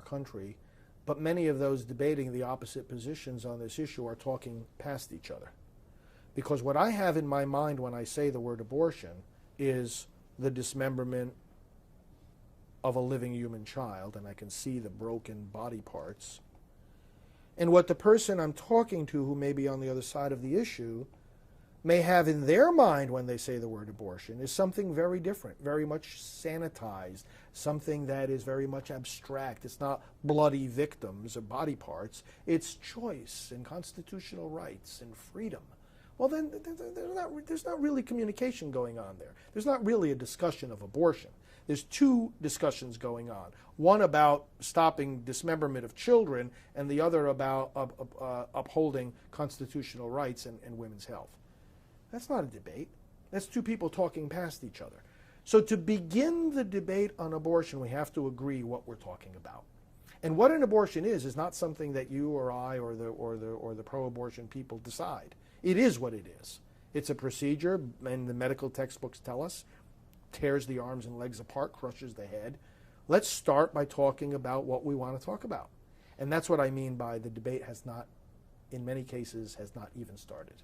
country, but many of those debating the opposite positions on this issue are talking past each other. Because what I have in my mind when I say the word abortion is the dismemberment of a living human child, and I can see the broken body parts. And what the person I'm talking to, who may be on the other side of the issue, may have in their mind when they say the word abortion is something very different, very much sanitized, something that is very much abstract. It's not bloody victims or body parts. It's choice and constitutional rights and freedom. Well, then there's not really communication going on there. There's not really a discussion of abortion. There's two discussions going on. One about stopping dismemberment of children, and the other about upholding constitutional rights and women's health. That's not a debate. That's two people talking past each other. So to begin the debate on abortion, we have to agree what we're talking about. And what an abortion is not something that you or I or the pro-abortion people decide. It is what it is. It's a procedure, and the medical textbooks tell us, tears the arms and legs apart, crushes the head. Let's start by talking about what we want to talk about. And that's what I mean by the debate has not, in many cases, has not even started.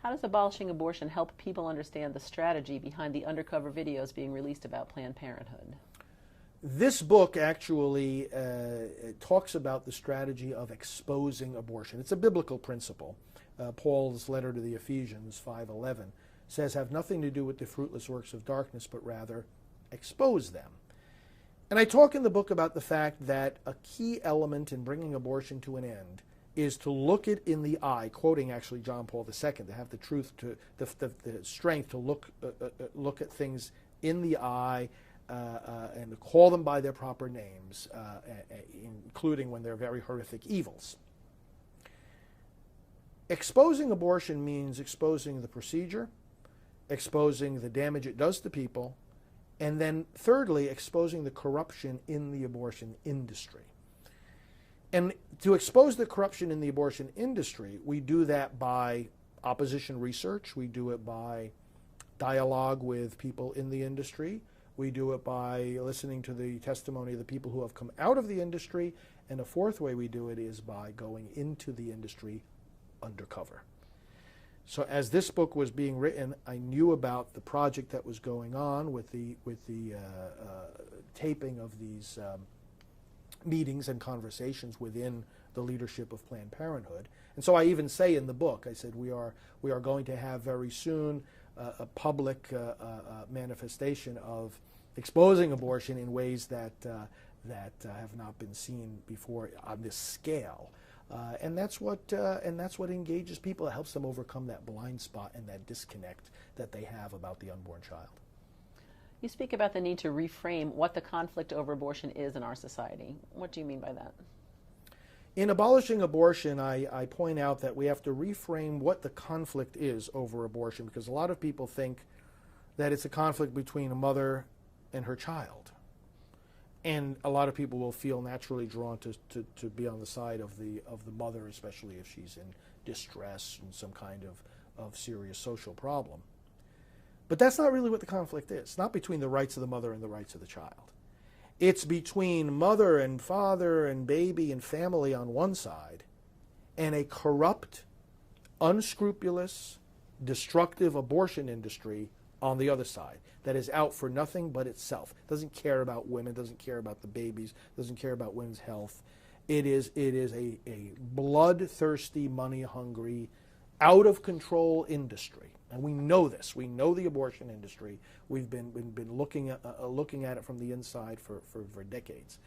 How does abolishing abortion help people understand the strategy behind the undercover videos being released about Planned Parenthood? This book actually talks about the strategy of exposing abortion. It's a biblical principle. Paul's letter to the Ephesians 5:11 says, have nothing to do with the fruitless works of darkness, but rather expose them. And I talk in the book about the fact that a key element in bringing abortion to an end is to look it in the eye, quoting actually John Paul II, to have the truth, to the strength to look at things in the eye and to call them by their proper names, including when they're very horrific evils. Exposing abortion means exposing the procedure, exposing the damage it does to people, and then thirdly, exposing the corruption in the abortion industry. And to expose the corruption in the abortion industry, we do that by opposition research, we do it by dialogue with people in the industry, we do it by listening to the testimony of the people who have come out of the industry, and a fourth way we do it is by going into the industry undercover. So as this book was being written, I knew about the project that was going on with the taping of these meetings and conversations within the leadership of Planned Parenthood. And so I even say in the book, I said we are going to have very soon a public manifestation of exposing abortion in ways that have not been seen before on this scale. And that's what engages people. It helps them overcome that blind spot and that disconnect that they have about the unborn child. You speak about the need to reframe what the conflict over abortion is in our society. What do you mean by that? In abolishing abortion, I point out that we have to reframe what the conflict is over abortion, because a lot of people think that it's a conflict between a mother and her child. And a lot of people will feel naturally drawn to be on the side of the mother, especially if she's in distress and some kind of serious social problem. But that's not really what the conflict is. It's not between the rights of the mother and the rights of the child. It's between mother and father and baby and family on one side and a corrupt, unscrupulous, destructive abortion industry on the other side that is out for nothing but itself. Doesn't care about women, doesn't care about the babies, doesn't care about women's health. It is a bloodthirsty, money-hungry, out-of-control industry. And we know this. We know the abortion industry. We've been looking at it from the inside for decades.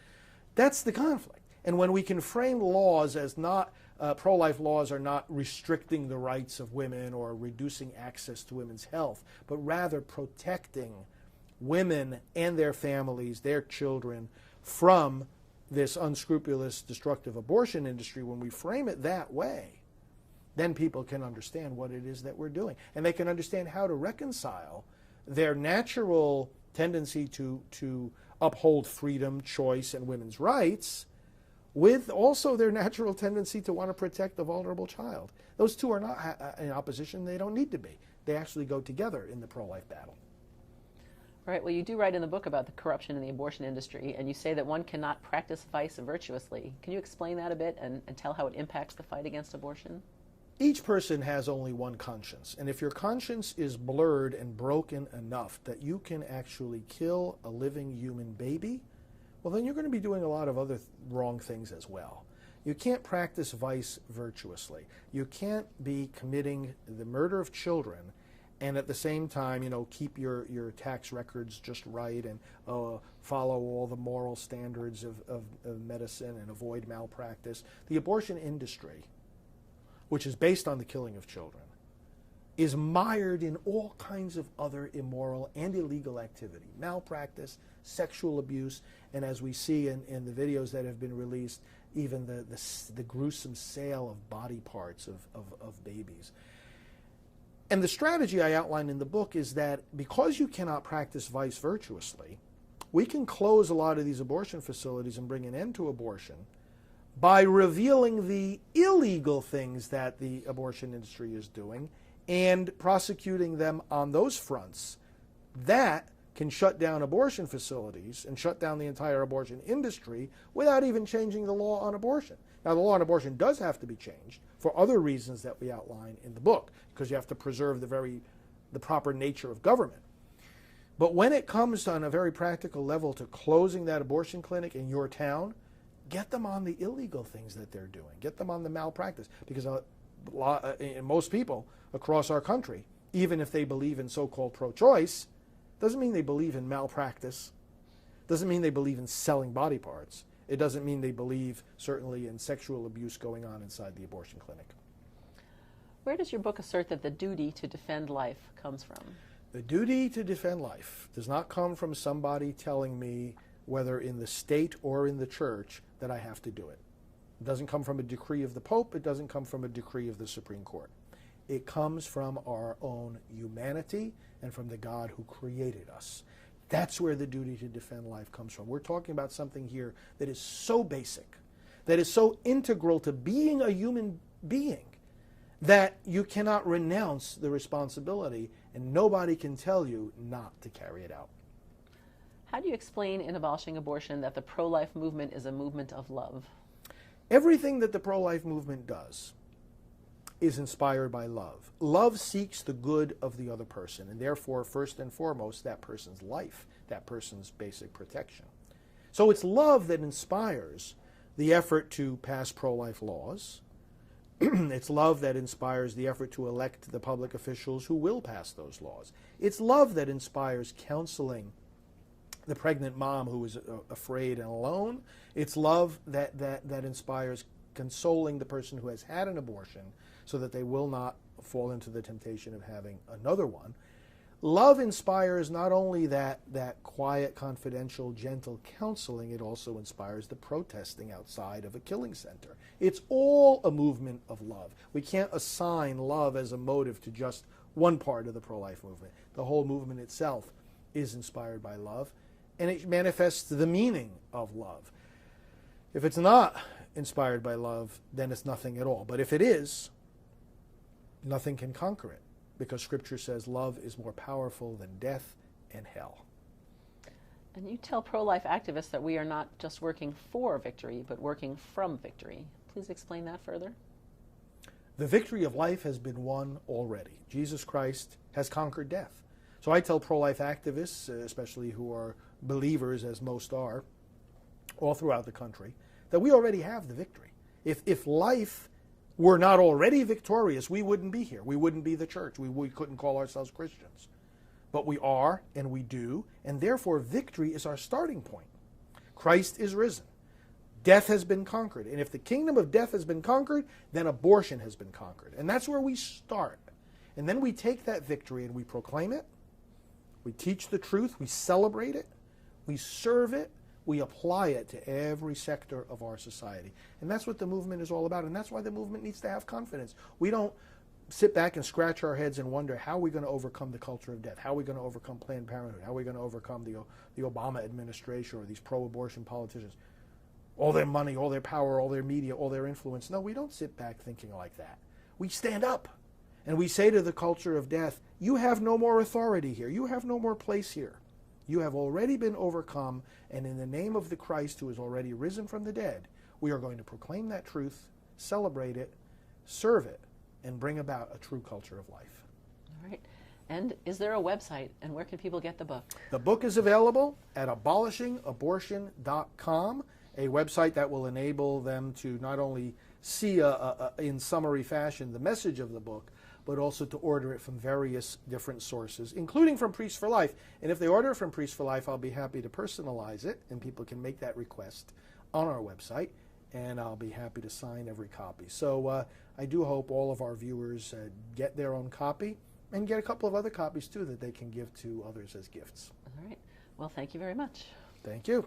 That's the conflict. And when we can frame laws as not, pro-life laws are not restricting the rights of women or reducing access to women's health, but rather protecting women and their families, their children, from this unscrupulous, destructive abortion industry, when we frame it that way, then people can understand what it is that we're doing. And they can understand how to reconcile their natural tendency to uphold freedom, choice, and women's rights with also their natural tendency to want to protect the vulnerable child. Those two are not in opposition. They don't need to be. They actually go together in the pro-life battle. Right. Well, you do write in the book about the corruption in the abortion industry, and you say that one cannot practice vice virtuously. Can you explain that a bit and tell how it impacts the fight against abortion? Each person has only one conscience, and if your conscience is blurred and broken enough that you can actually kill a living human baby, well, then you're going to be doing a lot of other wrong things as well. You can't practice vice virtuously. You can't be committing the murder of children and at the same time, keep your tax records just right and follow all the moral standards of medicine and avoid malpractice. The abortion industry, which is based on the killing of children, is mired in all kinds of other immoral and illegal activity, malpractice, sexual abuse, and as we see in the videos that have been released, even the gruesome sale of body parts of babies. And the strategy I outline in the book is that because you cannot practice vice virtuously, we can close a lot of these abortion facilities and bring an end to abortion by revealing the illegal things that the abortion industry is doing and prosecuting them on those fronts. That can shut down abortion facilities and shut down the entire abortion industry without even changing the law on abortion. Now, the law on abortion does have to be changed for other reasons that we outline in the book, because you have to preserve the proper nature of government. But when it comes on a very practical level to closing that abortion clinic in your town, get them on the illegal things that they're doing. Get them on the malpractice. Because most people across our country, even if they believe in so-called pro-choice, doesn't mean they believe in malpractice. Doesn't mean they believe in selling body parts. It doesn't mean they believe, certainly, in sexual abuse going on inside the abortion clinic. Where does your book assert that the duty to defend life comes from? The duty to defend life does not come from somebody telling me, whether in the state or in the church, that I have to do it. It doesn't come from a decree of the Pope. It doesn't come from a decree of the Supreme Court. It comes from our own humanity and from the God who created us. That's where the duty to defend life comes from. We're talking about something here that is so basic, that is so integral to being a human being, that you cannot renounce the responsibility, and nobody can tell you not to carry it out. How do you explain in Abolishing Abortion that the pro-life movement is a movement of love? Everything that the pro-life movement does is inspired by love. Love seeks the good of the other person, and therefore, first and foremost, that person's life, that person's basic protection. So it's love that inspires the effort to pass pro-life laws. It's love that inspires the effort to elect the public officials who will pass those laws. It's love that inspires counseling the pregnant mom who is afraid and alone. It's love that inspires consoling the person who has had an abortion so that they will not fall into the temptation of having another one. Love inspires not only that quiet, confidential, gentle counseling, it also inspires the protesting outside of a killing center. It's all a movement of love. We can't assign love as a motive to just one part of the pro-life movement. The whole movement itself is inspired by love, and it manifests the meaning of love. If it's not inspired by love, then it's nothing at all. But if it is, nothing can conquer it, because Scripture says love is more powerful than death and hell. And you tell pro-life activists that we are not just working for victory, but working from victory. Please explain that further. The victory of life has been won already. Jesus Christ has conquered death. So I tell pro-life activists, especially who are believers, as most are, all throughout the country, that we already have the victory. If life were not already victorious, we wouldn't be here. We wouldn't be the church. We couldn't call ourselves Christians. But we are, and we do, and therefore victory is our starting point. Christ is risen. Death has been conquered. And if the kingdom of death has been conquered, then abortion has been conquered. And that's where we start. And then we take that victory and we proclaim it. We teach the truth. We celebrate it. We serve it. We apply it to every sector of our society. And that's what the movement is all about. And that's why the movement needs to have confidence. We don't sit back and scratch our heads and wonder, how are we going to overcome the culture of death? How are we going to overcome Planned Parenthood? How are we going to overcome the Obama administration or these pro-abortion politicians? All their money, all their power, all their media, all their influence. No, we don't sit back thinking like that. We stand up and we say to the culture of death, you have no more authority here. You have no more place here. You have already been overcome, and in the name of the Christ who is already risen from the dead, we are going to proclaim that truth, celebrate it, serve it, and bring about a true culture of life. All right. And is there a website, and where can people get the book? The book is available at abolishingabortion.com, a website that will enable them to not only see in summary fashion the message of the book, but also to order it from various different sources, including from Priests for Life. And if they order it from Priests for Life, I'll be happy to personalize it, and people can make that request on our website, and I'll be happy to sign every copy. So I do hope all of our viewers get their own copy, and get a couple of other copies too that they can give to others as gifts. All right. Well, thank you very much. Thank you.